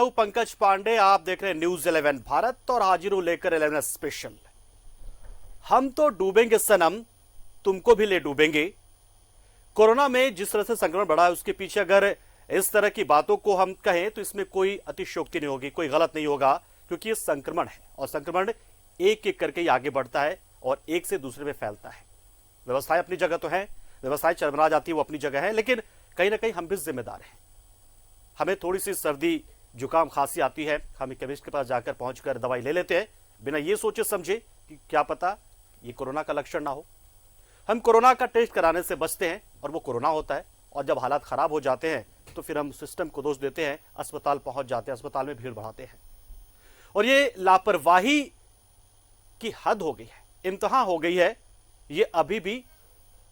हूं पंकज पांडे, आप देख रहे हैं न्यूज 11 भारत और हाजिर हूं लेकर 11 स्पेशल। हम तो डूबेंगे सनम, तुमको भी ले डूबेंगे। कोरोना में जिस तरह से संक्रमण बढ़ा है उसके पीछे अगर इस तरह की बातों को हम कहें तो इसमें कोई अतिशयोक्ति नहीं होगी, कोई गलत नहीं होगा, क्योंकि ये संक्रमण है और संक्रमण एक एक करके ही आगे बढ़ता है और एक से दूसरे में फैलता है। व्यवस्थाएं अपनी जगह तो है, व्यवस्थाएं चरमरा जाती है वो अपनी जगह है, लेकिन कहीं ना कहीं हम भी जिम्मेदार हैं। हमें थोड़ी सी सर्दी जुकाम खांसी आती है, हम केमिस्ट के पास जाकर पहुंचकर दवाई ले लेते हैं बिना ये सोचे समझे कि क्या पता ये कोरोना का लक्षण ना हो। हम कोरोना का टेस्ट कराने से बचते हैं और वो कोरोना होता है, और जब हालात खराब हो जाते हैं तो फिर हम सिस्टम को दोष देते हैं, अस्पताल पहुंच जाते हैं, अस्पताल में भीड़ बढ़ाते हैं। और ये लापरवाही की हद हो गई है, इंतहा हो गई है। ये अभी भी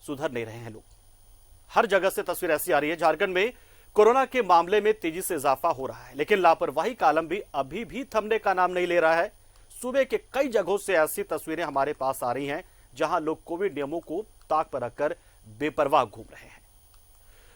सुधर नहीं रहे हैं लोग। हर जगह से तस्वीर ऐसी आ रही है, झारखंड में कोरोना के मामले में तेजी से इजाफा हो रहा है, लेकिन लापरवाही का आलम भी अभी भी थमने का नाम नहीं ले रहा है। सूबे के कई जगहों से ऐसी तस्वीरें हमारे पास आ रही हैं जहां लोग कोविड नियमों को ताक पर रखकर बेपरवाह घूम रहे हैं।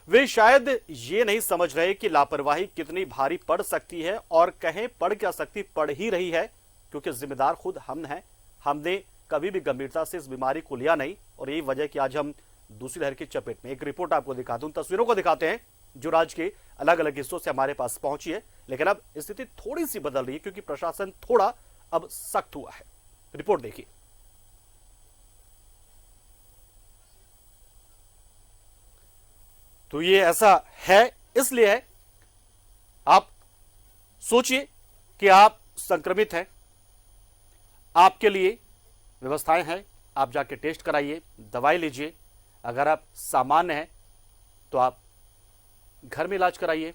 वे शायद ये नहीं समझ रहे कि लापरवाही कितनी भारी पड़ सकती है, और कहें पड़ क्या सकती, पड़ ही रही है, क्योंकि जिम्मेदार खुद हम हैं। हमने कभी भी गंभीरता से इस बीमारी को लिया नहीं, और यही वजह कि आज हम दूसरी लहर की चपेट में। एक रिपोर्ट आपको दिखाते हैं, तस्वीरों को दिखाते हैं जो राज्य के अलग अलग हिस्सों से हमारे पास पहुंची है। लेकिन अब स्थिति थोड़ी सी बदल रही है, क्योंकि प्रशासन थोड़ा अब सख्त हुआ है। रिपोर्ट देखिए। तो ये ऐसा है इसलिए है, आप सोचिए कि आप संक्रमित हैं, आपके लिए व्यवस्थाएं हैं, आप जाके टेस्ट कराइए, दवाई लीजिए। अगर आप सामान्य हैं तो आप घर में इलाज कराइए।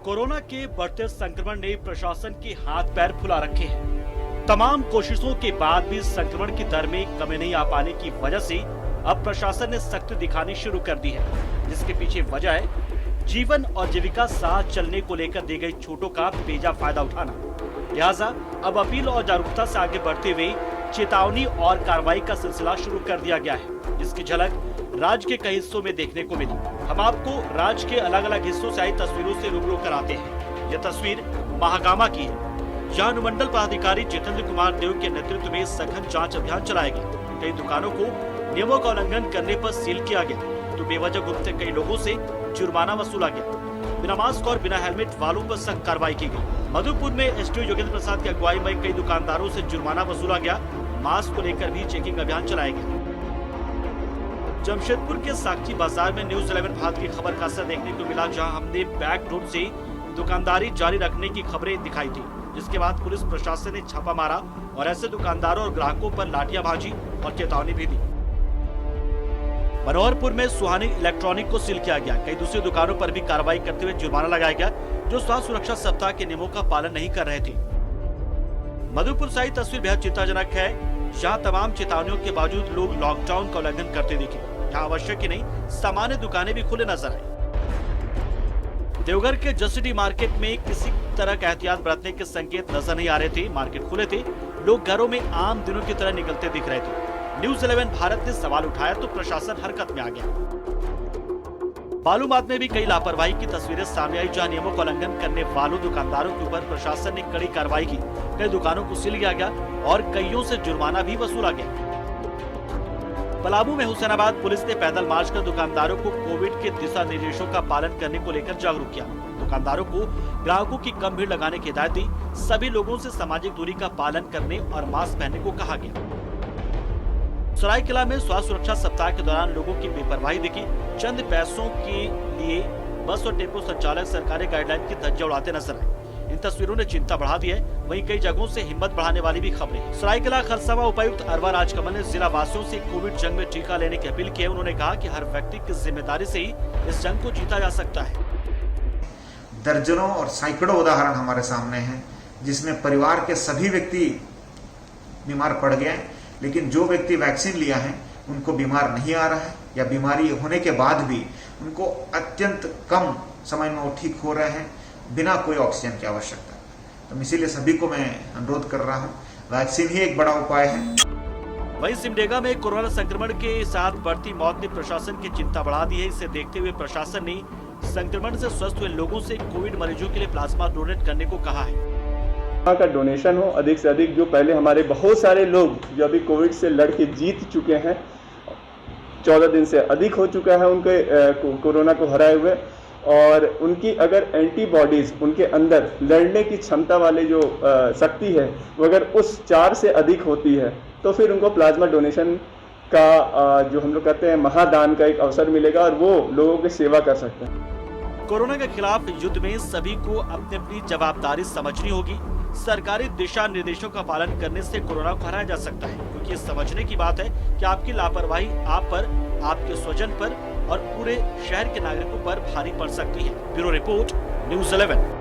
कोरोना के बढ़ते संक्रमण ने प्रशासन के हाथ पैर फुला रखे हैं। तमाम कोशिशों के बाद भी संक्रमण की दर में कमी नहीं आ पाने की वजह से अब प्रशासन ने सख्ती दिखानी शुरू कर दी है, जिसके पीछे वजह है जीवन और जीविका साथ चलने को लेकर दी गई छूटों का बेजा फायदा उठाना। लिहाजा अब अपील और जागरूकता से आगे बढ़ते हुए चेतावनी और कार्रवाई का सिलसिला शुरू कर दिया गया है, जिसकी झलक राज्य के कई हिस्सों में देखने को मिली। हम आपको राज्य के अलग अलग हिस्सों से आई तस्वीरों से रूबरू कराते हैं। यह तस्वीर महागामा की है, जहां अनुमंडल पदाधिकारी जितेंद्र कुमार देव के नेतृत्व में सघन जांच अभियान चलाया गया। कई दुकानों को नियमों का उल्लंघन करने पर सील किया गया, तो बेवजह घूमते कई लोगों से जुर्माना वसूला गया। बिना मास्क और बिना हेलमेट वालों पर सख्त कार्रवाई की गई। मधुपुर में एसडीओ योगेंद्र प्रसाद की अगुवाई में कई दुकानदारों से जुर्माना वसूला गया। मास्क को लेकर भी चेकिंग अभियान चलाया गया। जमशेदपुर के साक्षी बाजार में न्यूज 11 भारत की खबर का असर देखने को मिला, जहां हमने बैक रोड से दुकानदारी जारी रखने की खबरें दिखाई थी, जिसके बाद पुलिस प्रशासन ने छापा मारा और ऐसे दुकानदारों और ग्राहकों पर लाठियां भाजी और चेतावनी भी दी। मनोहरपुर में सुहानी इलेक्ट्रॉनिक को सील किया गया। कई दूसरी दुकानों पर भी कार्रवाई करते हुए जुर्माना लगाया गया, जो स्वास्थ्य सुरक्षा सप्ताह के नियमों का पालन नहीं कर रहे थे। मधुपुर से आई तस्वीर बेहद चिंताजनक है, जहां तमाम चेतावनियों के बावजूद लोग लॉकडाउन का उल्लंघन करते दिखे। यहाँ आवश्यक ही नहीं, सामान्य दुकानें भी खुले नजर आई। देवघर के जसीडी मार्केट में किसी तरह का एहतियात बरतने के संकेत नजर नहीं आ रहे थे। मार्केट खुले थे, लोग घरों में आम दिनों की तरह निकलते दिख रहे थे। न्यूज 11 भारत ने सवाल उठाया तो प्रशासन हरकत में आ गया। बालूमाथ में भी कई लापरवाही की तस्वीरें सामने आई, जहां नियमों का उल्लंघन करने वालों दुकानदारों के ऊपर प्रशासन ने कड़ी कार्रवाई की। कई दुकानों को सील किया गया और कईयों से जुर्माना भी वसूला गया। पलामू में हुसैनाबाद पुलिस ने पैदल मार्च कर दुकानदारों को कोविड के दिशा निर्देशों का पालन करने को लेकर जागरूक किया। दुकानदारों को ग्राहकों की कम भीड़ लगाने की हिदायत दी। सभी लोगों से सामाजिक दूरी का पालन करने और मास्क पहनने को कहा गया। सरायकेला में स्वास्थ्य सुरक्षा सप्ताह के दौरान लोगों की बेपरवाही दिखी। चंद पैसों के लिए बस और टेम्पो संचालक सरकारी गाइडलाइन की धज्जियां उड़ाते नजर आए। इन तस्वीरों ने चिंता बढ़ा दी है। वहीं कई जगहों से हिम्मत बढ़ाने वाली भी खबरें हैं। सरायकेला खरसावां उपायुक्त अरवा राजकमल ने जिला वासियों से कोविड जंग में टीका लेने की अपील की है। उन्होंने कहा कि हर व्यक्ति की जिम्मेदारी से ही इस जंग को जीता जा सकता है। दर्जनों और सैकड़ों उदाहरण हमारे सामने हैं, जिसमें परिवार के सभी व्यक्ति बीमार पड़ गए, लेकिन जो व्यक्ति वैक्सीन लिया है उनको बीमार नहीं आ रहा है, या बीमारी होने के बाद भी उनको अत्यंत कम समय में वो ठीक हो रहे हैं बिना कोई ऑक्सीजन की आवश्यकता। तो इसीलिए सभी को मैं अनुरोध कर रहा हूँ, वैक्सीन ही एक बड़ा उपाय है। वहीं सिमडेगा में कोरोना संक्रमण के साथ बढ़ती मौत ने प्रशासन की चिंता बढ़ा दी है। इसे देखते हुए प्रशासन ने संक्रमण से स्वस्थ हुए लोगों से कोविड मरीजों के लिए प्लाज्मा डोनेट करने को कहा है। प्लाज्मा का डोनेशन हो अधिक से अधिक। जो पहले हमारे बहुत सारे लोग जो अभी कोविड से लड़ के जीत चुके हैं, 14 दिन से अधिक हो चुका है उनके कोरोना को हराए हुए, और उनकी अगर एंटीबॉडीज उनके अंदर लड़ने की क्षमता वाले जो शक्ति है वो अगर उस 4 से अधिक होती है तो फिर उनको प्लाज्मा डोनेशन का जो हम लोग कहते हैं महादान का एक अवसर मिलेगा और वो लोगों की सेवा कर सकते हैं। कोरोना के खिलाफ युद्ध में सभी को अपनी अपनी जवाबदारी समझनी होगी। सरकारी दिशा निर्देशों का पालन करने से कोरोना को हराया जा सकता है, क्योंकि ये समझने की बात है कि आपकी लापरवाही आप पर, आपके स्वजन पर और पूरे शहर के नागरिकों पर भारी पड़ सकती है। Bureau report, news 11।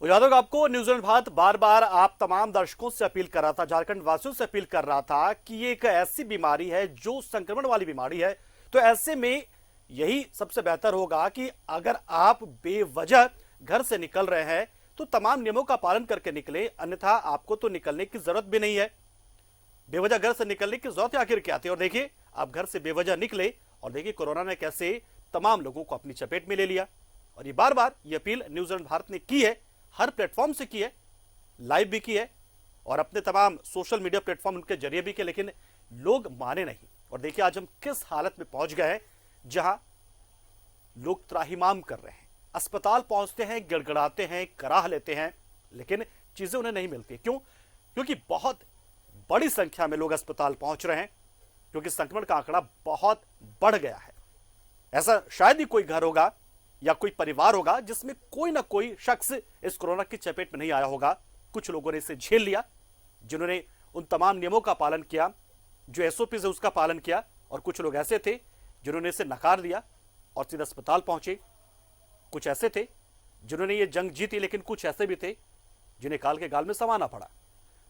याद होगा आपको, न्यूज़ 11 भारत बार बार आप तमाम दर्शकों से अपील कर रहा था, झारखंड वासियों से अपील कर रहा था कि ये एक ऐसी बीमारी है जो संक्रमण वाली बीमारी है। तो ऐसे में यही सबसे बेहतर होगा कि अगर आप बेवजह घर से निकल रहे हैं तो तमाम नियमों का पालन करके निकले, अन्यथा आपको तो निकलने की जरूरत भी नहीं है। बेवजह घर से निकलने की जरूरत आखिर क्या थी? और देखिए, आप घर से बेवजह निकले और देखिए कोरोना ने कैसे तमाम लोगों को अपनी चपेट में ले लिया। और ये बार बार ये अपील न्यूज़ 11 भारत ने की है, हर प्लेटफॉर्म से की है, लाइव भी की है और अपने तमाम सोशल मीडिया प्लेटफॉर्म उनके जरिए भी किए, लेकिन लोग माने नहीं। और देखिए आज हम किस हालत में पहुंच गए हैं, जहां लोग त्राहिमाम कर रहे हैं, अस्पताल पहुंचते हैं, गड़गड़ाते हैं, कराह लेते हैं, लेकिन चीजें उन्हें नहीं मिलती। क्यों? क्योंकि बहुत बड़ी संख्या में लोग अस्पताल पहुंच रहे हैं, क्योंकि संक्रमण का आंकड़ा बहुत बढ़ गया है। ऐसा शायद ही कोई घर होगा या कोई परिवार होगा जिसमें कोई ना कोई शख्स इस कोरोना की चपेट में नहीं आया होगा। कुछ लोगों ने इसे झेल लिया, जिन्होंने उन तमाम नियमों का पालन किया, जो एसओपी है उसका पालन किया, और कुछ लोग ऐसे थे जिन्होंने इसे नकार दिया और सीधे अस्पताल पहुंचे। कुछ ऐसे थे जिन्होंने ये जंग जीती, लेकिन कुछ ऐसे भी थे जिन्हें काल के गाल में समाना पड़ा।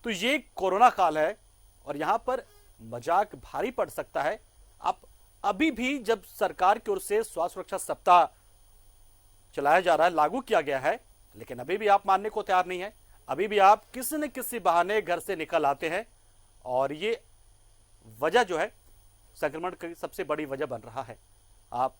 तो ये कोरोना काल है और यहां पर मजाक भारी पड़ सकता है। आप अभी भी, जब सरकार की ओर से स्वास्थ्य सुरक्षा सप्ताह चलाया जा रहा है, लागू किया गया है, लेकिन अभी भी आप मानने को तैयार नहीं है। अभी भी आप किसी न किसी बहाने घर से निकल आते हैं और ये वजह जो है संक्रमण की सबसे बड़ी वजह बन रहा है। आप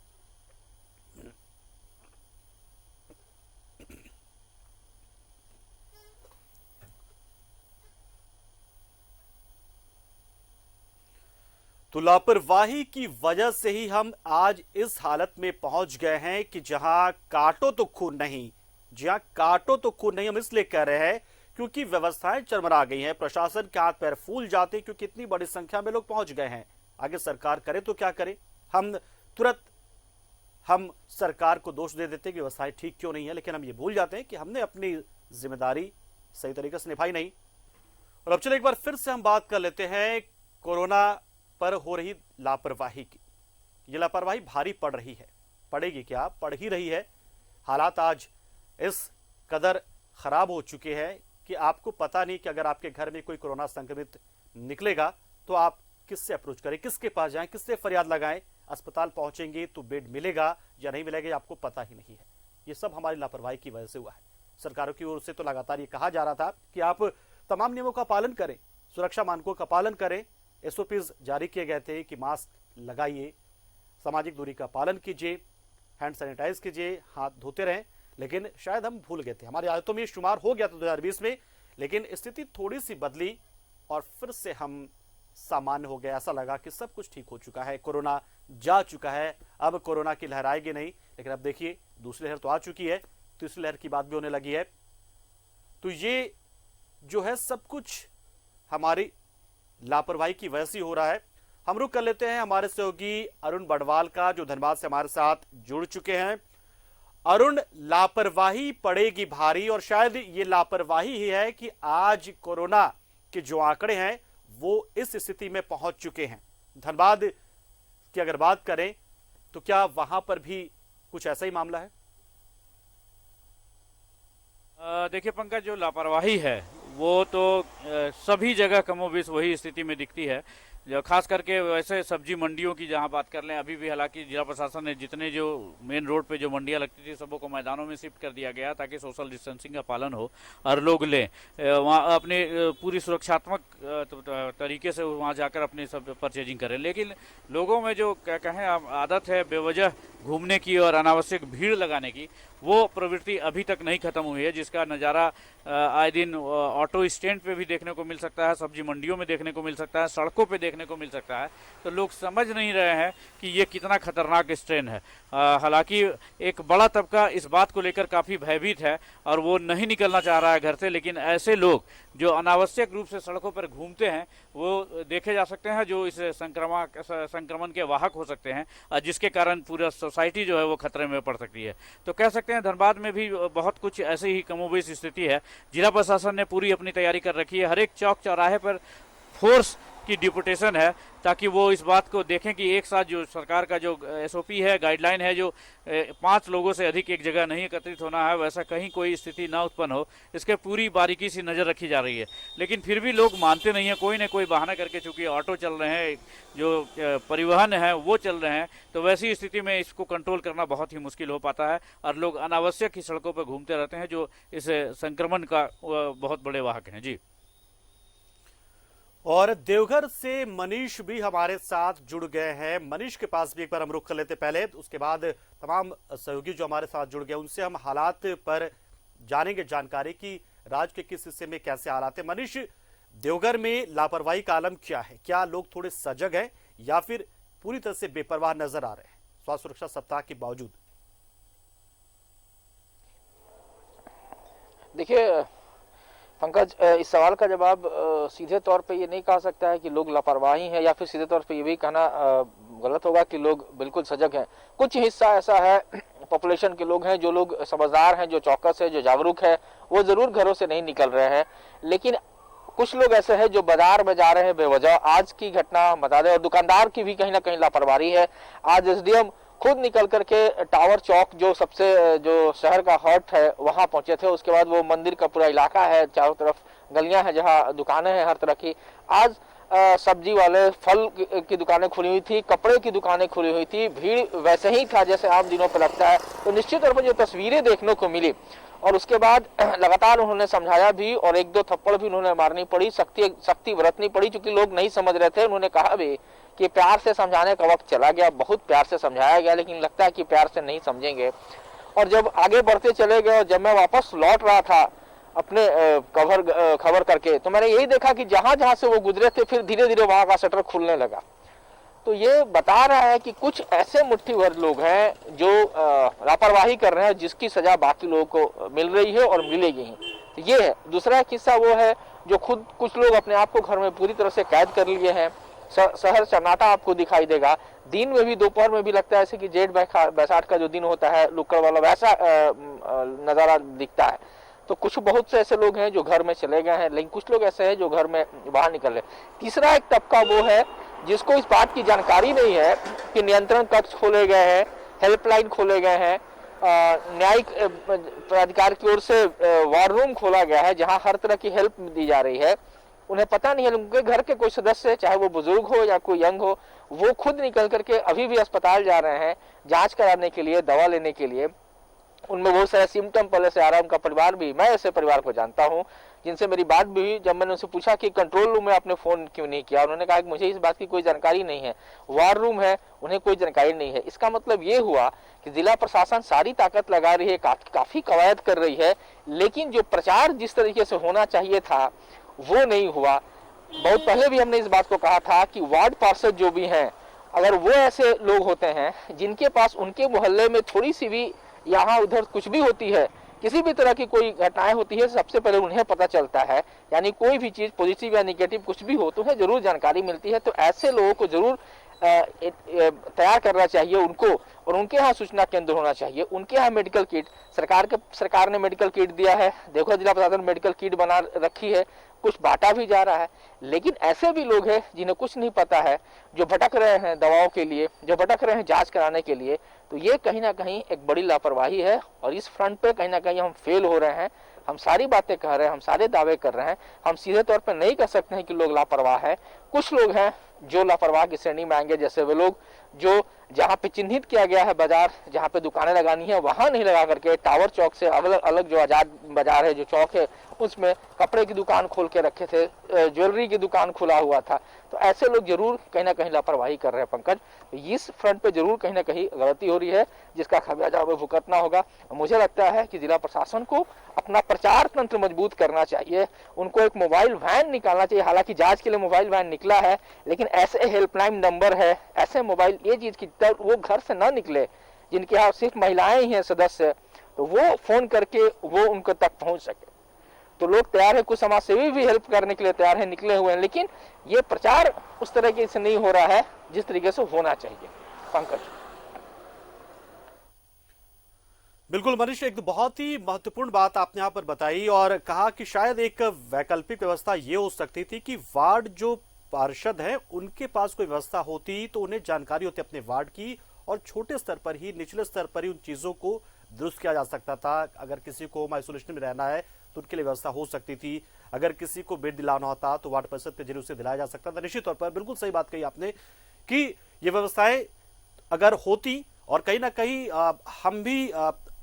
तो लापरवाही की वजह से ही हम आज इस हालत में पहुंच गए हैं कि जहां काटो तो खून नहीं, जहां काटो तो खून नहीं। हम इसलिए कह रहे हैं क्योंकि व्यवस्थाएं चरमरा गई हैं, प्रशासन के हाथ पैर फूल जाते हैं, क्योंकि इतनी बड़ी संख्या में लोग पहुंच गए हैं। आगे सरकार करे तो क्या करे? हम तुरंत सरकार को दोष दे देते हैं कि व्यवस्थाएं ठीक क्यों नहीं है, लेकिन हम ये भूल जाते हैं कि हमने अपनी जिम्मेदारी सही तरीके से निभाई नहीं। और अब चलो एक बार फिर से हम बात कर लेते हैं कोरोना पर हो रही लापरवाही की। ये लापरवाही भारी पड़ रही है, पड़ेगी क्या, पड़ ही रही है। हालात आज इस कदर खराब हो चुके हैं कि आपको पता नहीं कि अगर आपके घर में कोई कोरोना संक्रमित निकलेगा तो आप किससे अप्रोच करें, किसके पास जाएं, किससे फरियाद लगाएं, अस्पताल पहुंचेंगे तो बेड मिलेगा या नहीं मिलेगा, ये आपको पता ही नहीं है। ये सब हमारी लापरवाही की वजह से हुआ है। सरकारों की ओर से तो लगातार ये कहा जा रहा था कि आप तमाम नियमों का पालन करें, सुरक्षा मानकों का पालन करें। एसओपीज जारी किए गए थे कि मास्क लगाइए, सामाजिक दूरी का पालन कीजिए, हैंड सैनिटाइज कीजिए, हाथ धोते रहें, लेकिन शायद हम भूल गए थे। हमारी आदतों में शुमार हो गया था 2020 में, लेकिन स्थिति थोड़ी सी बदली और फिर से हम सामान्य हो गया। ऐसा लगा कि सब कुछ ठीक हो चुका है, कोरोना जा चुका है, अब कोरोना की लहर आएगी नहीं। लेकिन अब देखिए दूसरी लहर तो आ चुकी है, तीसरी लहर की बात भी होने लगी है। तो ये जो है सब कुछ हमारी लापरवाही की वजह से हो रहा है। हम रुक कर लेते हैं हमारे सहयोगी अरुण बड़वाल का, जो धनबाद से हमारे साथ जुड़ चुके हैं। अरुण, लापरवाही पड़ेगी भारी, और शायद ये लापरवाही ही है कि आज कोरोना के जो आंकड़े हैं वो इस स्थिति में पहुंच चुके हैं। धनबाद की अगर बात करें तो क्या वहां पर भी कुछ ऐसा ही मामला है? देखिए पंकज, जो लापरवाही है वो तो सभी जगह कमोबेश वही स्थिति में दिखती है। जो खास करके वैसे सब्जी मंडियों की जहां बात कर लें, अभी भी हालांकि जिला प्रशासन ने जितने जो मेन रोड पे जो मंडियां लगती थी सबको मैदानों में शिफ्ट कर दिया गया ताकि सोशल डिस्टेंसिंग का पालन हो और लोग लें वहाँ अपने पूरी सुरक्षात्मक तरीके से वहाँ जाकर अपनी सब परचेजिंग करें। लेकिन लोगों में जो क्या कहें आदत है बेवजह घूमने की और अनावश्यक भीड़ लगाने की, वो प्रवृत्ति अभी तक नहीं खत्म हुई है, जिसका नज़ारा आए दिन ऑटो स्टैंड पे भी देखने को मिल सकता है, सब्जी मंडियों में देखने को मिल सकता है, सड़कों पे देखने को मिल सकता है। तो लोग समझ नहीं रहे हैं कि ये कितना खतरनाक स्ट्रेन है। हालांकि एक बड़ा तबका इस बात को लेकर काफ़ी भयभीत है और वो नहीं निकलना चाह रहा है घर से, लेकिन ऐसे लोग जो अनावश्यक रूप से सड़कों पर घूमते हैं वो देखे जा सकते हैं जो इस संक्रमण के वाहक हो सकते हैं, जिसके कारण पूरा सोसाइटी जो है वो खतरे में पड़ सकती है। तो कह सकते हैं धनबाद में भी बहुत कुछ ऐसी ही कमोबेश स्थिति है। जिला प्रशासन ने पूरी अपनी तैयारी कर रखी है, हर एक चौक चौराहे पर फोर्स की डिपुटेशन है ताकि वो इस बात को देखें कि एक साथ जो सरकार का जो एसओपी है, गाइडलाइन है, जो 5 लोगों से अधिक एक जगह नहीं एकत्रित होना है, वैसा कहीं कोई स्थिति ना उत्पन्न हो, इसके पूरी बारीकी से नज़र रखी जा रही है। लेकिन फिर भी लोग मानते नहीं हैं, कोई ना कोई बहाना करके, चूंकि ऑटो चल रहे हैं, जो परिवहन है वो चल रहे हैं, तो वैसी स्थिति में इसको कंट्रोल करना बहुत ही मुश्किल हो पाता है और लोग अनावश्यक ही सड़कों पर घूमते रहते हैं, जो इस संक्रमण का बहुत बड़े वाहक हैं। जी। और देवघर से मनीष भी हमारे साथ जुड़ गए हैं। मनीष के पास भी एक बार हम रुख कर लेते पहले, उसके बाद तमाम सहयोगी जो हमारे साथ जुड़ गए उनसे हम हालात पर जानेंगे जानकारी कि राज्य के किस हिस्से में कैसे हालात है। मनीष, देवघर में लापरवाही का आलम क्या है? क्या लोग थोड़े सजग हैं या फिर पूरी तरह से बेपरवाह नजर आ रहे हैं स्वास्थ्य सुरक्षा सप्ताह के बावजूद? देखिए पंकज, इस सवाल का जवाब सीधे तौर पे ये नहीं कहा सकता है कि लोग लापरवाही हैं, या फिर सीधे तौर पे ये भी कहना गलत होगा कि लोग बिल्कुल सजग हैं। कुछ हिस्सा ऐसा है पॉपुलेशन के लोग हैं, जो लोग समझदार हैं, जो चौकस है, जो जागरूक है, वो जरूर घरों से नहीं निकल रहे हैं। लेकिन कुछ लोग ऐसे हैं जो बाजार में जा रहे हैं बेवजह। आज की घटना बता दें, और दुकानदार की भी कहीं ना कहीं लापरवाही है। आज एसडीएम खुद निकल करके टावर चौक, जो सबसे जो शहर का हॉट है, वहां पहुंचे थे। उसके बाद वो मंदिर का पूरा इलाका है, चारों तरफ गलियां हैं जहां दुकानें हैं हर तरह की। आज सब्जी वाले, फल की दुकानें खुली हुई थी, कपड़े की दुकानें खुली हुई थी, भीड़ वैसे ही था जैसे आम दिनों पर लगता है। तो निश्चित तौर पर जो तस्वीरें देखने को मिली, और उसके बाद लगातार उन्होंने समझाया भी और 1-2 थप्पड़ भी उन्होंने मारनी पड़ी, सख्ती बरतनी पड़ी, क्योंकि लोग नहीं समझ रहे थे। उन्होंने कहा भी कि प्यार से समझाने का वक्त चला गया, बहुत प्यार से समझाया गया, लेकिन लगता है कि प्यार से नहीं समझेंगे। और जब आगे बढ़ते चले गए और जब मैं वापस लौट रहा था अपने खबर करके, तो मैंने यही देखा कि जहां जहां से वो गुजरे थे, फिर धीरे धीरे वहां का शटर खुलने लगा। तो ये बता रहा है कि कुछ ऐसे मुट्ठी भर लोग हैं जो लापरवाही कर रहे हैं, जिसकी सजा बाकी लोगों को मिल रही है और मिलेगी ही। तो ये है। दूसरा किस्सा वो है जो खुद कुछ लोग अपने आप को घर में पूरी तरह से कैद कर लिए हैं। शहर सन्नाटा आपको दिखाई देगा। दिन में भी, दोपहर में भी लगता है ऐसे कि जेठ बैसाख का जो दिन होता है लुक्कड़ वाला, वैसा नजारा दिखता है। तो कुछ बहुत से ऐसे लोग हैं जो घर में चले गए हैं, लेकिन कुछ लोग ऐसे हैं जो घर में बाहर निकल रहे। तीसरा एक तबका वो है जिसको इस बात की जानकारी नहीं है कि नियंत्रण कक्ष खोले गए हैं, हेल्पलाइन खोले गए हैं, न्यायिक प्राधिकार की ओर से वॉर रूम खोला गया है जहां हर तरह की हेल्प दी जा रही है। उन्हें पता नहीं है, उनके घर के कोई सदस्य, चाहे वो बुजुर्ग हो या कोई यंग हो, वो खुद निकल करके अभी भी अस्पताल जा रहे हैं जांच कराने के लिए, दवा लेने के लिए। उनमें बहुत सारे सिम्टम पहले से आ रहा है। उनका परिवार भी, मैं ऐसे परिवार को जानता हूं जिनसे मेरी बात भी हुई। जब मैंने उनसे पूछा कि कंट्रोल रूम में आपने फोन क्यों नहीं किया, उन्होंने कहा कि मुझे इस बात की कोई जानकारी नहीं है, वार रूम है, उन्हें कोई जानकारी नहीं है। इसका मतलब ये हुआ कि जिला प्रशासन सारी ताकत लगा रही है, काफी कवायद कर रही है, लेकिन जो प्रचार जिस तरीके से होना चाहिए था वो नहीं हुआ। बहुत पहले भी हमने इस बात को कहा था कि वार्ड पार्षद जो भी हैं, अगर वो ऐसे लोग होते हैं जिनके पास उनके मोहल्ले में थोड़ी सी भी यहाँ उधर कुछ भी होती है, किसी भी तरह की कोई घटनाएं होती है, सबसे पहले उन्हें पता चलता है। यानी कोई भी चीज पॉजिटिव या नेगेटिव कुछ भी हो तो उन्हें जरूर जानकारी मिलती है। तो ऐसे लोगों को जरूर तैयार करना चाहिए उनको, और उनके यहाँ सूचना केंद्र होना चाहिए। उनके यहाँ मेडिकल किट, सरकार ने मेडिकल किट दिया है, देखो जिला प्रशासन मेडिकल किट बना रखी है, कुछ बांटा भी जा रहा है। लेकिन ऐसे भी लोग हैं जिन्हें कुछ नहीं पता है, जो भटक रहे हैं दवाओं के लिए, जो भटक रहे हैं जांच कराने के लिए। तो ये कहीं ना कहीं एक बड़ी लापरवाही है, और इस फ्रंट पे कहीं ना कहीं हम फेल हो रहे हैं। हम सारी बातें कह रहे हैं, हम सारे दावे कर रहे हैं, हम सीधे तौर पर नहीं कह सकते हैं कि लोग लापरवाह है। कुछ लोग हैं जो लापरवाह की श्रेणी में आएंगे, जैसे वे लोग जो जहां पे चिन्हित किया गया है बाजार, जहां पे दुकानें लगानी है वहां नहीं लगा करके टावर चौक से अलग अलग जो आजाद बाजार है, जो चौक है, उसमें कपड़े की दुकान खोल के रखे थे, ज्वेलरी की दुकान खुला हुआ था। तो ऐसे लोग जरूर कहीं ना कहीं लापरवाही कर रहे हैं पंकज। इस फ्रंट पे जरूर कहीं ना कहीं गलती हो रही है, जिसका खमियाजा हमें भुगतना होगा। मुझे लगता है कि जिला प्रशासन को अपना प्रचार तंत्र मजबूत करना चाहिए, उनको एक मोबाइल वैन निकालना चाहिए। हालांकि जांच के लिए मोबाइल वैन निकला है, लेकिन ऐसे हेल्पलाइन नंबर है, ऐसे मोबाइल, ये चीज की वो घर से ना निकले जिनके यहाँ सिर्फ महिलाएं ही हैं सदस्य, तो वो फोन करके वो उनको तक पहुंच सके। तो लोग तैयार है, कुछ समाज सेवी भी हेल्प करने के लिए तैयार है, निकले हुए हैं, लेकिन ये प्रचार उस तरीके से नहीं हो रहा है जिस तरीके से होना चाहिए पंकज। बिल्कुल मनीष, एक बहुत ही महत्वपूर्ण बात आपने यहाँ पर बताई और कहा कि शायद एक वैकल्पिक व्यवस्था ये हो सकती थी कि वार्ड जो पार्षद हैं उनके पास कोई व्यवस्था होती तो उन्हें जानकारी होती अपने वार्ड की, और छोटे स्तर पर ही, निचले स्तर पर ही उन चीजों को दुरुस्त किया जा सकता था। अगर किसी को होम आइसोलेशन में रहना है तो उनके लिए व्यवस्था हो सकती थी। अगर किसी को बेड दिलाना होता तो वार्ड परिषद के जरिए उसे दिलाया जा सकता था। निश्चित तौर पर बिल्कुल सही बात कही आपने कि ये व्यवस्थाएं अगर होती, और कहीं ना कहीं हम भी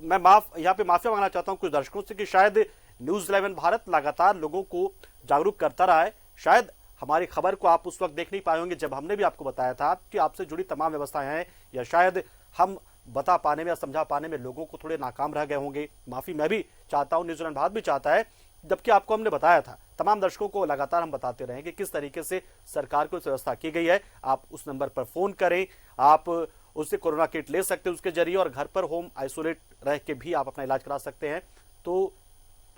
मैं यहाँ पे माफिया मांगना चाहता हूं कुछ दर्शकों से कि शायद न्यूज 11 भारत लगातार लोगों को जागरूक करता रहा है। शायद हमारी खबर को आप उस वक्त देख नहीं पाए होंगे जब हमने भी आपको बताया था कि आपसे जुड़ी तमाम व्यवस्थाएं हैं, या शायद हम बता पाने में या समझा पाने में लोगों को थोड़े नाकाम रह गए होंगे। माफी मैं भी चाहता हूं, न्यूजीलैंड भारत भी चाहता है, जबकि आपको हमने बताया था, तमाम दर्शकों को लगातार हम बताते रहे कि किस तरीके से सरकार को इस व्यवस्था की गई है। आप उस नंबर पर फोन करें, आप उससे कोरोना किट ले सकते हैं उसके जरिए, और घर पर होम आइसोलेट रह के भी आप अपना इलाज करा सकते हैं। तो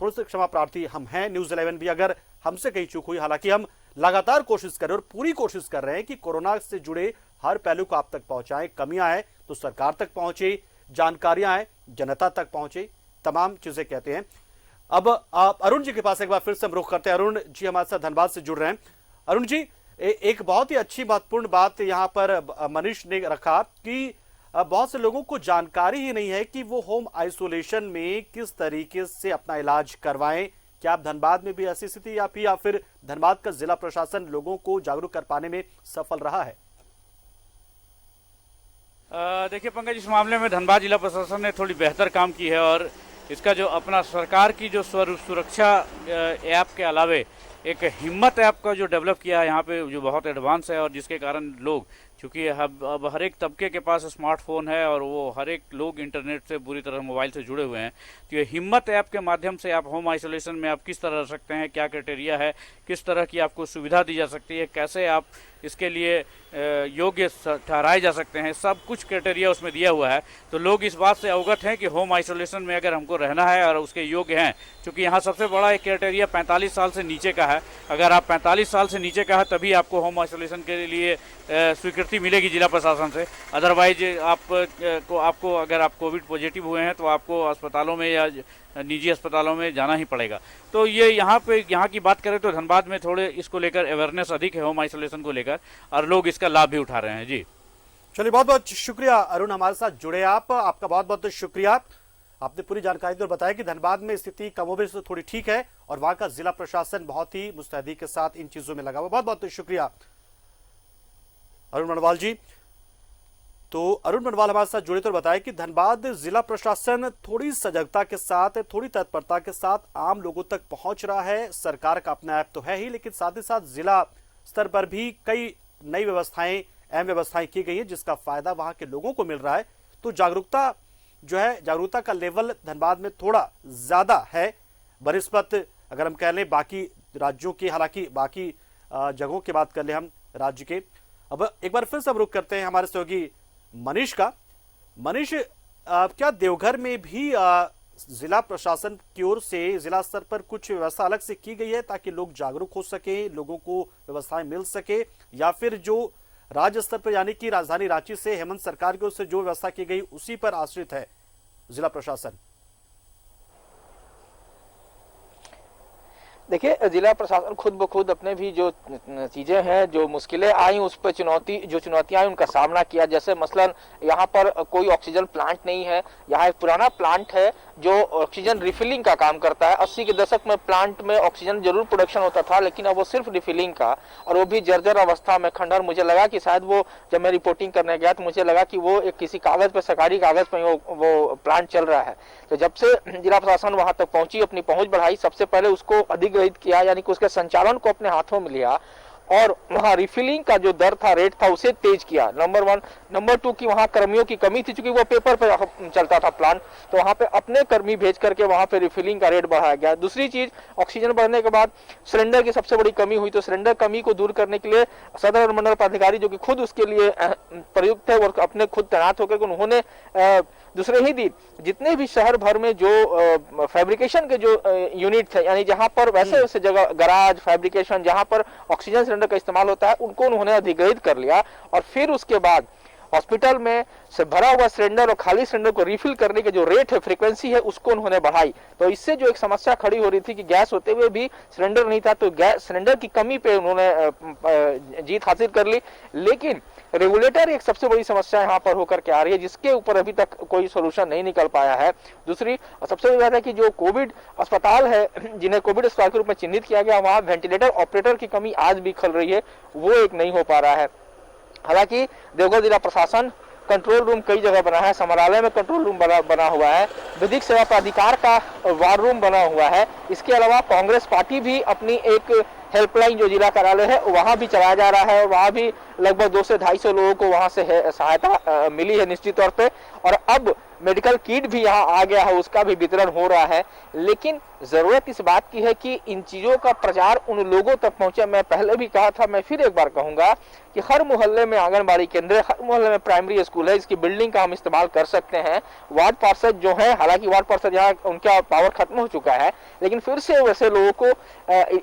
थोड़े से क्षमा प्रार्थी हम हैं न्यूज 11 भी, अगर हमसे कहीं चूक हुई। हालांकि हम लगातार कोशिश कर रहे हैं और पूरी कोशिश कर रहे हैं कि कोरोना से जुड़े हर पहलू को आप तक पहुंचाएं। कमियां हैं तो सरकार तक पहुंचे, जानकारियां हैं जनता तक पहुंचे, तमाम चीजें कहते हैं। अब आप अरुण जी के पास एक बार फिर से हम रुख करते हैं। अरुण जी हमारे साथ धनबाद से जुड़ रहे हैं। अरुण जी, एक बहुत ही अच्छी महत्वपूर्ण बात यहाँ पर मनीष ने रखा कि बहुत से लोगों को जानकारी ही नहीं है कि वो होम आइसोलेशन में किस तरीके से अपना इलाज करवाएं। क्या आप धनबाद में भी ऐसी स्थिति या फिर धनबाद का जिला प्रशासन लोगों को जागरूक कर पाने में सफल रहा है? देखिए पंकज, इस मामले में धनबाद जिला प्रशासन ने थोड़ी बेहतर काम की है, और इसका जो अपना सरकार की जो सुरक्षा ऐप के अलावे एक हिम्मत ऐप का जो डेवलप किया है यहाँ पे, जो बहुत एडवांस है, और जिसके कारण लोग, चूँकि अब हर एक तबके के पास स्मार्टफोन है और वो हर एक लोग इंटरनेट से पूरी तरह मोबाइल से जुड़े हुए हैं, तो ये हिम्मत ऐप के माध्यम से आप होम आइसोलेशन में आप किस तरह रह सकते हैं, क्या क्राइटेरिया है, किस तरह की आपको सुविधा दी जा सकती है, कैसे आप इसके लिए योग्य ठहराए जा सकते हैं, सब कुछ क्राइटेरिया उसमें दिया हुआ है। तो लोग इस बात से अवगत हैं कि होम आइसोलेशन में अगर हमको रहना है और उसके योग्य हैं, क्योंकि यहाँ सबसे बड़ा एक क्राइटेरिया 45 साल से नीचे का है। अगर आप 45 साल से नीचे का है तभी आपको होम आइसोलेशन के लिए स्वीकृति मिलेगी जिला प्रशासन से। अदरवाइज आपको अगर आप कोविड पॉजिटिव हुए हैं तो आपको अस्पतालों में या निजी अस्पतालों में जाना ही पड़ेगा। तो ये यहाँ की बात करें तो धनबाद में थोड़े इसको लेकर अवेयरनेस अधिक है होम आइसोलेशन को लेकर, और लोग इसका लाभ भी उठा रहे हैं। जी चलिए, बहुत बहुत शुक्रिया अरुण, हमारे साथ जुड़े आपका बहुत बहुत शुक्रिया। आपने पूरी जानकारी दी और बताया कि धनबाद में स्थिति कमोबेश थोड़ी ठीक है और वहां का जिला प्रशासन बहुत ही मुस्तैदी के साथ इन चीजों में लगा हुआ। बहुत बहुत शुक्रिया अरुण मनवाल जी। तो अरुण मनवाल हमारे साथ जुड़े तो बताया कि धनबाद जिला प्रशासन थोड़ी सजगता के साथ, थोड़ी तत्परता के साथ आम लोगों तक पहुंच रहा है। सरकार का अपना ऐप तो है ही, लेकिन साथ ही साथ जिला स्तर पर भी कई नई व्यवस्थाएं, अहम व्यवस्थाएं की गई है, जिसका फायदा वहां के लोगों को मिल रहा है। तो जागरूकता जो है, जागरूकता का लेवल धनबाद में थोड़ा ज्यादा है बनिस्बत अगर हम कह लें बाकी राज्यों की। हालांकि बाकी जगहों की बात कर ले हम राज्य के। अब एक बार फिर से हम रुख करते हैं हमारे सहयोगी मनीष का। मनीष, क्या देवघर में भी जिला प्रशासन की ओर से जिला स्तर पर कुछ व्यवस्था अलग से की गई है ताकि लोग जागरूक हो सके, लोगों को व्यवस्थाएं मिल सके, या फिर जो राज्य स्तर पर यानी कि राजधानी रांची से हेमंत सरकार की ओर से जो व्यवस्था की गई उसी पर आश्रित है जिला प्रशासन? देखिए, जिला प्रशासन खुद ब खुद अपने भी जो चीजें हैं, जो मुश्किलें आई उस पर चुनौतियां आई उनका सामना किया। जैसे मसलन यहाँ पर कोई ऑक्सीजन प्लांट नहीं है, यहाँ एक पुराना प्लांट है जो ऑक्सीजन रिफिलिंग का काम करता है। 80 के दशक में प्लांट में ऑक्सीजन जरूर प्रोडक्शन होता था, लेकिन अब वो सिर्फ रिफिलिंग का, और वो भी जर्जर अवस्था में, खंडहर। मुझे लगा कि शायद वो, जब मैं रिपोर्टिंग करने गया तो मुझे लगा कि वो एक किसी कागज पे, सरकारी कागज पे वो प्लांट चल रहा है। तो जब से जिला प्रशासन वहां तक पहुंची, अपनी पहुंच बढ़ाई, सबसे पहले उसको अधिग्रहित किया, यानी कि उसके संचालन को अपने हाथों में लिया, और वहां रिफिलिंग का जो दर था, रेट था, उसे तेज किया। नंबर 1। नंबर 2 की वहां कर्मियों की कमी थी, चूंकि वो पेपर पे चलता था प्लांट, तो वहां पे अपने कर्मी भेज करके वहां पे रिफिलिंग का रेट बढ़ाया गया। दूसरी चीज, ऑक्सीजन बढ़ने के बाद सिलेंडर की सबसे बड़ी कमी हुई, तो सिलेंडर कमी को दूर करने के लिए सदर अनुमंडल पदाधिकारी, जो कि खुद उसके लिए प्रयुक्त है, और अपने खुद तैनात होकर उन्होंने दूसरे ही दिन जितने भी शहर भर में जो फैब्रिकेशन के जो यूनिट थे, यानी जहां पर वैसे जगह, गराज, फैब्रिकेशन, जहां पर ऑक्सीजन सिलेंडर का इस्तेमाल होता है, उनको उन्होंने अधिग्रहित कर लिया। और फिर उसके बाद हॉस्पिटल में से भरा हुआ सिलेंडर और खाली सिलेंडर को रिफिल करने के जो रेट है, फ्रीक्वेंसी है, उसको उन्होंने बढ़ाई। तो इससे जो एक समस्या खड़ी हो रही थी कि गैस होते हुए भी सिलेंडर नहीं था, तो गैस सिलेंडर की कमी पे उन्होंने जीत हासिल कर ली। लेकिन रेगुलेटर एक सबसे बड़ी समस्या यहाँ पर होकर के आ रही है, जिसके ऊपर अभी तक कोई सोल्यूशन नहीं निकल पाया है। दूसरी और सबसे बड़ी बात है कि जो कोविड अस्पताल है, जिन्हें कोविड अस्पताल के रूप में चिन्हित किया गया, वहां वेंटिलेटर ऑपरेटर की कमी आज भी खल रही है, वो एक नहीं हो पा रहा है। हालांकि देवघर जिला प्रशासन कंट्रोल रूम कई जगह बना है, समरालय में कंट्रोल रूम बना हुआ है, विधिक सेवा प्राधिकार का वार रूम बना हुआ है। इसके अलावा कांग्रेस पार्टी भी अपनी एक हेल्पलाइन जो जिला कार्यालय है वहां भी चलाया जा रहा है, और वहां भी लगभग 200 से 250 लोगों को वहां से सहायता मिली है निश्चित तौर पे। और अब मेडिकल किट भी यहाँ आ गया है, उसका भी वितरण हो रहा है। लेकिन जरूरत इस बात की है कि इन चीजों का प्रचार उन लोगों तक पहुंचे। मैं पहले भी कहा था, मैं फिर एक बार कहूंगा कि हर मोहल्ले में आंगनबाड़ी केंद्र, हर मोहल्ले में प्राइमरी स्कूल है, इसकी बिल्डिंग का हम इस्तेमाल कर सकते हैं। वार्ड पार्षद जो है, हालांकि वार्ड पार्षद यहाँ उनका पावर खत्म हो चुका है, लेकिन फिर से वैसे लोगों को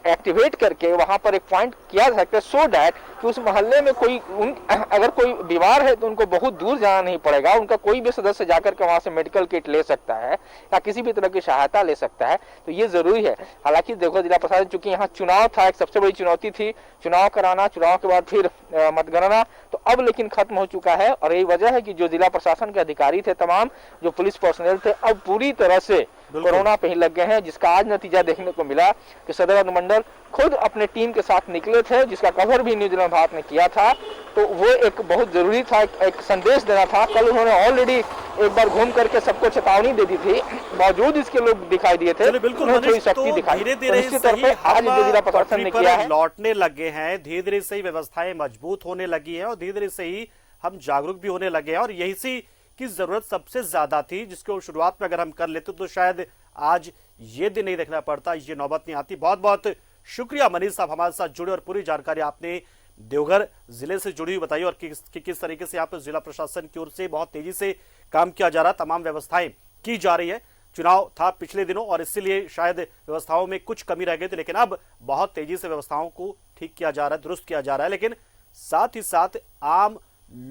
एक्टिवेट करके वहां पर एक पॉइंट किया जा सकता है, सो दैट कि उस मोहल्ले में अगर कोई बीमार है तो उनको बहुत दूर जाना नहीं पड़ेगा, उनका कोई भी सदस्य जाकर के वहां से मेडिकल किट ले सकता है या किसी भी तरह की सहायता ले सकता है। तो ये जरूरी है। हालांकि देखो, जिला प्रशासन, चूंकि यहाँ चुनाव था, एक सबसे बड़ी चुनौती थी चुनाव कराना, चुनाव के बाद फिर मतगणना, तो अब लेकिन खत्म हो चुका है। और यही वजह है कि जो जिला प्रशासन के अधिकारी थे, तमाम जो पुलिस पर्सनल थे, अब पूरी तरह से कोरोना पे ही लग गए हैं, जिसका आज नतीजा देखने को मिला कि सदर अनुमंडल खुद अपने टीम के साथ निकले थे, जिसका कवर भी न्यूजीलैंड भारत ने किया था। तो वो एक बहुत जरूरी था, एक संदेश देना था। कल उन्होंने ऑलरेडी एक बार घूम करके सबको चेतावनी दे दी थी, बावजूद इसके लोग दिखाई दिए थे, बिल्कुल शक्ति दिखाई। धीरे-धीरे आज जिला प्रशासन ने किया है, लौटने लगे हैं, धीरे-धीरे से ही व्यवस्थाएं मजबूत होने लगी है, और धीरे-धीरे से ही हम जागरूक भी होने लगे हैं। और यही सी की जरूरत सबसे ज्यादा थी, जिसको शुरुआत में अगर हम कर लेते तो शायद आज ये दिन नहीं देखना पड़ता, ये नौबत नहीं आती। बहुत बहुत शुक्रिया मनीष साहब, हमारे साथ जुड़े और पूरी जानकारी आपने देवघर जिले से जुड़ी हुई बताई, और किस तरीके से यहाँ पर जिला प्रशासन की ओर से बहुत तेजी से काम किया जा रहा, तमाम व्यवस्थाएं की जा रही है। चुनाव था पिछले दिनों और इसीलिए शायद व्यवस्थाओं में कुछ कमी रह गई थी, लेकिन अब बहुत तेजी से व्यवस्थाओं को ठीक किया जा रहा है, दुरुस्त किया जा रहा है। लेकिन साथ ही साथ आम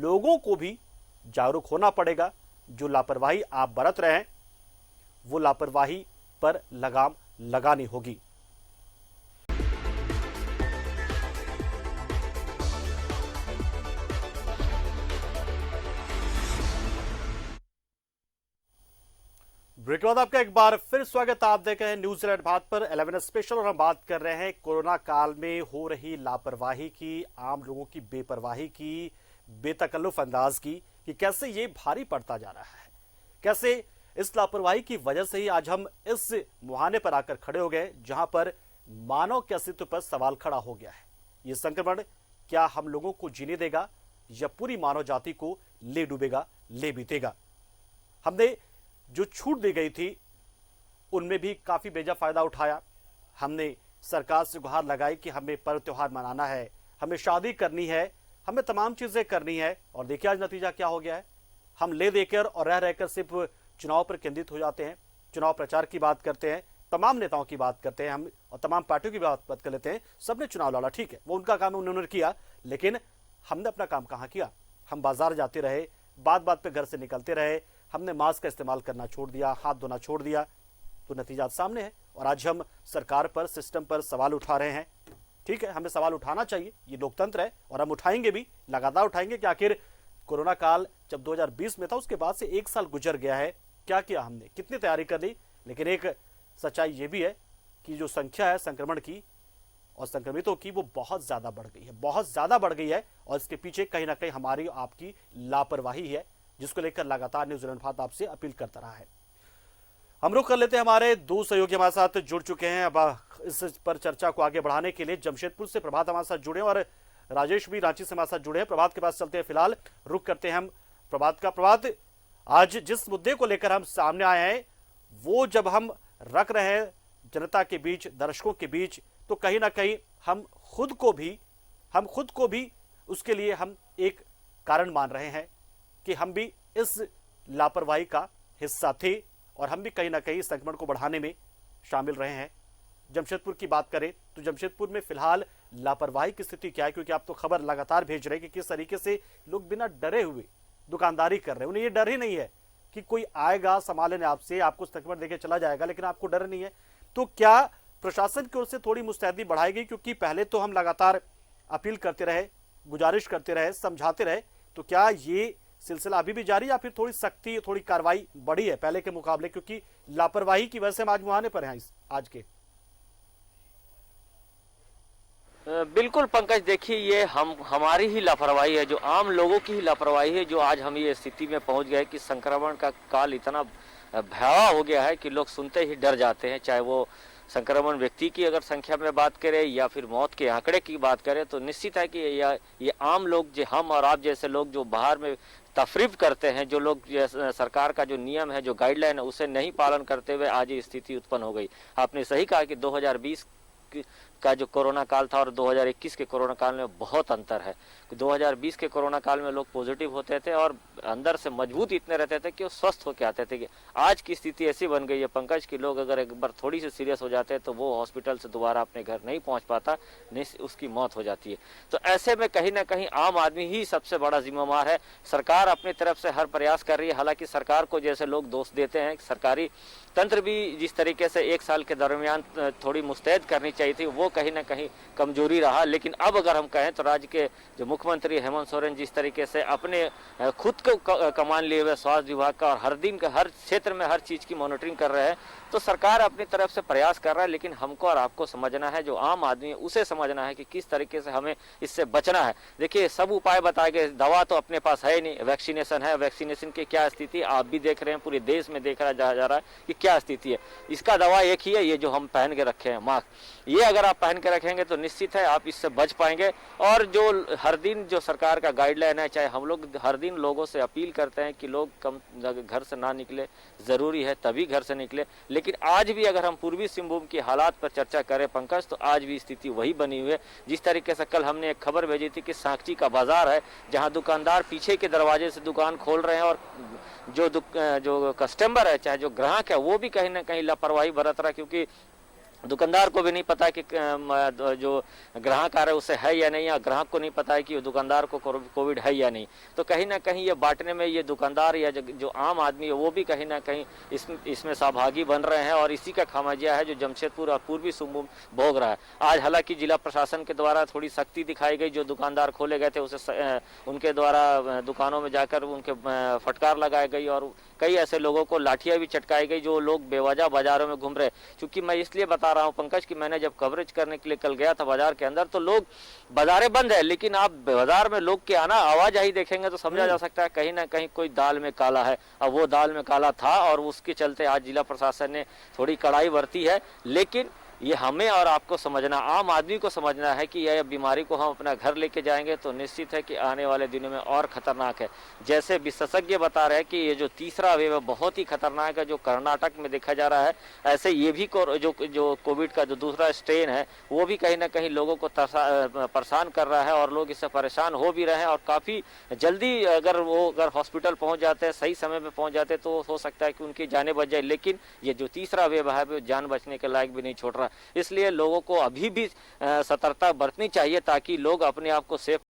लोगों को भी जागरूक होना पड़ेगा। जो लापरवाही आप बरत रहे हैं, वो लापरवाही पर लगाम लगानी होगी। ब्रेक के बाद आपका एक बार फिर स्वागत। आप देख रहे हैं न्यूजीलैंड भारत पर 11 स्पेशल, और हम बात कर रहे हैं कोरोना काल में हो रही लापरवाही की, आम लोगों की बेपरवाही की, बेतकल्लुफ अंदाज की, कि कैसे ये भारी पड़ता जा रहा है, कैसे इस लापरवाही की वजह से ही आज हम इस मुहाने पर आकर खड़े हो गए जहां पर मानव के अस्तित्व पर सवाल खड़ा हो गया है। ये संक्रमण क्या हम लोगों को जीने देगा या पूरी मानव जाति को ले डूबेगा, ले बीतेगा? हमने जो छूट दी गई थी उनमें भी काफी बेजा फायदा उठाया। हमने सरकार से गुहार लगाई कि हमें पर्व त्योहार मनाना है, हमें शादी करनी है, हमें तमाम चीजें करनी है, और देखिए आज नतीजा क्या हो गया है। हम ले देकर और रह रहकर सिर्फ चुनाव पर केंद्रित हो जाते हैं, चुनाव प्रचार की बात करते हैं, तमाम नेताओं की बात करते हैं हम, और तमाम पार्टियों की बात कर लेते हैं। सबने चुनाव लड़ा, ठीक है, वो उनका काम उन्होंने किया, लेकिन हमने अपना काम कहाँ किया? हम बाजार जाते रहे, बात बात पे घर से निकलते रहे, हमने मास्क का इस्तेमाल करना छोड़ दिया, हाथ धोना छोड़ दिया, तो नतीजा सामने है। और आज हम सरकार पर, सिस्टम पर सवाल उठा रहे हैं। ठीक है, हमें सवाल उठाना चाहिए, ये लोकतंत्र है, और हम उठाएंगे भी, लगातार उठाएंगे कि आखिर कोरोना काल जब 2020 में था, उसके बाद से एक साल गुजर गया है, क्या किया हमने, कितनी तैयारी कर ली। लेकिन एक सच्चाई ये भी है कि जो संख्या है संक्रमण की और संक्रमितों की वो बहुत ज्यादा बढ़ गई है, बहुत ज्यादा बढ़ गई है। और इसके पीछे कहीं ना कहीं हमारी आपकी लापरवाही है, जिसको लेकर लगातार न्यूज 11 भारत आपसे अपील करता रहा है। हम लोग कर लेते हैं, हमारे दो सहयोगी हमारे साथ जुड़ चुके हैं। अब इस पर चर्चा को आगे बढ़ाने के लिए जमशेदपुर से प्रभात हमारे साथ जुड़े और राजेश भी रांची से हमारे साथ जुड़े हैं। प्रभात के पास चलते हैं, फिलहाल रुक करते हैं हम प्रभात का। प्रभात, आज जिस मुद्दे को लेकर हम सामने आए हैं वो जब हम रख रहे हैं जनता के बीच, दर्शकों के बीच, तो कहीं ना कहीं हम खुद को भी उसके लिए हम एक कारण मान रहे हैं कि हम भी इस लापरवाही का हिस्सा थे और हम भी कहीं ना कहीं संक्रमण को बढ़ाने में शामिल रहे हैं। जमशेदपुर की बात करें तो जमशेदपुर में फिलहाल लापरवाही की स्थिति क्या है, क्योंकि आप तो खबर लगातार भेज रहे हैं कि किस तरीके से लोग बिना डरे हुए दुकानदारी कर रहे हैं। उन्हें ये डर ही नहीं है कि कोई आएगा संभालने आपसे, आपको संक्रमण देके चला जाएगा, लेकिन आपको डर नहीं है। तो क्या प्रशासन की ओर से थोड़ी मुस्तैदी बढ़ाई गई? क्योंकि पहले तो हम लगातार अपील करते रहे, गुजारिश करते रहे, समझाते रहे, तो क्या ये सिलसिला अभी भी जारी या फिर थोड़ी सख्ती, थोड़ी कार्रवाई बढ़ी है पहले के मुकाबले? क्योंकि लापरवाही की वजह से हम आज मुहाने पर हैं आज के। बिल्कुल पंकज, देखिए ये हमारी ही लापरवाही है, जो आम लोगों की ही लापरवाही है, जो आज हम ये स्थिति में पहुंच गए कि संक्रमण का काल इतना भयावह हो गया है कि लोग सुनते ही डर जाते हैं। चाहे वो संक्रमण व्यक्ति की अगर संख्या में बात करें या फिर मौत के आंकड़े की बात करें, तो निश्चित है कि ये आम लोग, जो हम और आप जैसे लोग जो बाहर में तफरीफ करते हैं, जो लोग सरकार का जो नियम है, जो गाइडलाइन है, उसे नहीं पालन करते हुए आज ये स्थिति उत्पन्न हो गई। आपने सही कहा कि 2020 का जो कोरोना काल था और 2021 के कोरोना काल में बहुत अंतर है। 2020 के कोरोना काल में लोग पॉजिटिव होते थे और अंदर से मजबूत इतने रहते थे कि वो स्वस्थ होकर आते थे। कि आज की स्थिति ऐसी बन गई है पंकज कि लोग अगर एक बार थोड़ी सी सीरियस हो जाते हैं तो वो हॉस्पिटल से दोबारा अपने घर नहीं पहुंच पाता, नहीं उसकी मौत हो जाती है। तो ऐसे में कहीं ना कहीं आम आदमी ही सबसे बड़ा जिम्मेवार है। सरकार अपनी तरफ से हर प्रयास कर रही है, हालांकि सरकार को जैसे लोग दोष देते हैं, सरकारी तंत्र भी जिस तरीके से एक साल के दरमियान थोड़ी मुस्तैद करनी चाहिए थी, वो कहीं ना कहीं कमजोरी रहा। लेकिन अब अगर हम कहें तो राज्य के जो मुख्यमंत्री हेमंत सोरेन जिस तरीके से अपने खुद को कमान लिए हुए स्वास्थ्य विभाग का और हर दिन का हर क्षेत्र में हर चीज की मॉनिटरिंग कर रहे हैं, तो सरकार अपनी तरफ से प्रयास कर रहा है। लेकिन हमको और आपको समझना है, जो आम आदमी है उसे समझना है कि किस तरीके से हमें इससे बचना है। देखिए सब उपाय बताए गए, दवा तो अपने पास है ही नहीं, वैक्सीनेशन है, वैक्सीनेशन की क्या स्थिति आप भी देख रहे हैं, पूरे देश में देखा जा रहा है कि क्या स्थिति है। इसका दवा एक ही है, ये जो हम पहन के रखे हैं मास्क, ये अगर आप पहन के रखेंगे तो निश्चित है आप इससे बच पाएंगे। और जो हर दिन जो सरकार का गाइडलाइन है, चाहे हम लोग हर दिन लोगों से अपील करते हैं कि लोग कम घर से ना निकले, जरूरी है तभी घर से निकले। लेकिन आज भी अगर हम पूर्वी सिंहभूम की हालात पर चर्चा करें पंकज, तो आज भी स्थिति वही बनी हुई है। जिस तरीके से कल हमने एक खबर भेजी थी कि सांची का बाजार है, जहां दुकानदार पीछे के दरवाजे से दुकान खोल रहे हैं और जो कस्टमर है, चाहे जो ग्राहक है, वो भी कहीं ना कहीं लापरवाही बरत रहा है, क्योंकि दुकानदार को भी नहीं पता कि जो ग्राहक आ रहा है उसे है या नहीं, या ग्राहक को नहीं पता है कि दुकानदार को कोविड है या नहीं। तो कहीं ना कहीं ये बांटने में ये दुकानदार या जो आम आदमी है वो भी कहीं ना कहीं इसमें सहभागी बन रहे हैं और इसी का खामियाजा है जो जमशेदपुर और पूर्वी सिंहभूम भोग रहा है। आज हालांकि जिला प्रशासन के द्वारा थोड़ी सख्ती दिखाई गई, जो दुकानदार खोले गए थे उसे उनके द्वारा दुकानों में जाकर उनके फटकार लगाई गई और कई ऐसे लोगों को लाठियां भी चटकाई गई जो लोग बेवजह बाजारों में घूम रहे। क्योंकि मैं इसलिए बता रहा हूं पंकज कि मैंने जब कवरेज करने के लिए कल गया था बाजार के अंदर, तो लोग, बाजारें बंद है लेकिन आप बाजार में लोग के आना आवाजाही देखेंगे तो समझा जा सकता है कहीं ना कहीं कोई दाल में काला है। अब वो दाल में काला था और उसके चलते आज जिला प्रशासन ने थोड़ी कड़ाई बरती है। लेकिन ये हमें और आपको समझना, आम आदमी को समझना है कि यह बीमारी को हम अपना घर लेके जाएंगे तो निश्चित है कि आने वाले दिनों में और खतरनाक है। जैसे विशेषज्ञ बता रहे हैं कि ये जो तीसरा वेव है बहुत ही खतरनाक है, जो कर्नाटक में देखा जा रहा है, ऐसे ये भी जो कोविड का जो दूसरा स्ट्रेन है वो भी कहीं ना कहीं लोगों को परेशान कर रहा है और लोग इससे परेशान हो भी रहे हैं। और काफी जल्दी अगर हॉस्पिटल पहुंच जाते हैं, सही समय में पहुंच जाते हैं, तो हो सकता है कि उनकी जाने बच जाए। लेकिन ये जो तीसरा वेव है वो जान बचने के लायक भी नहीं छोड़ रहा। इसलिए लोगों को अभी भी सतर्कता बरतनी चाहिए ताकि लोग अपने आप को सेफ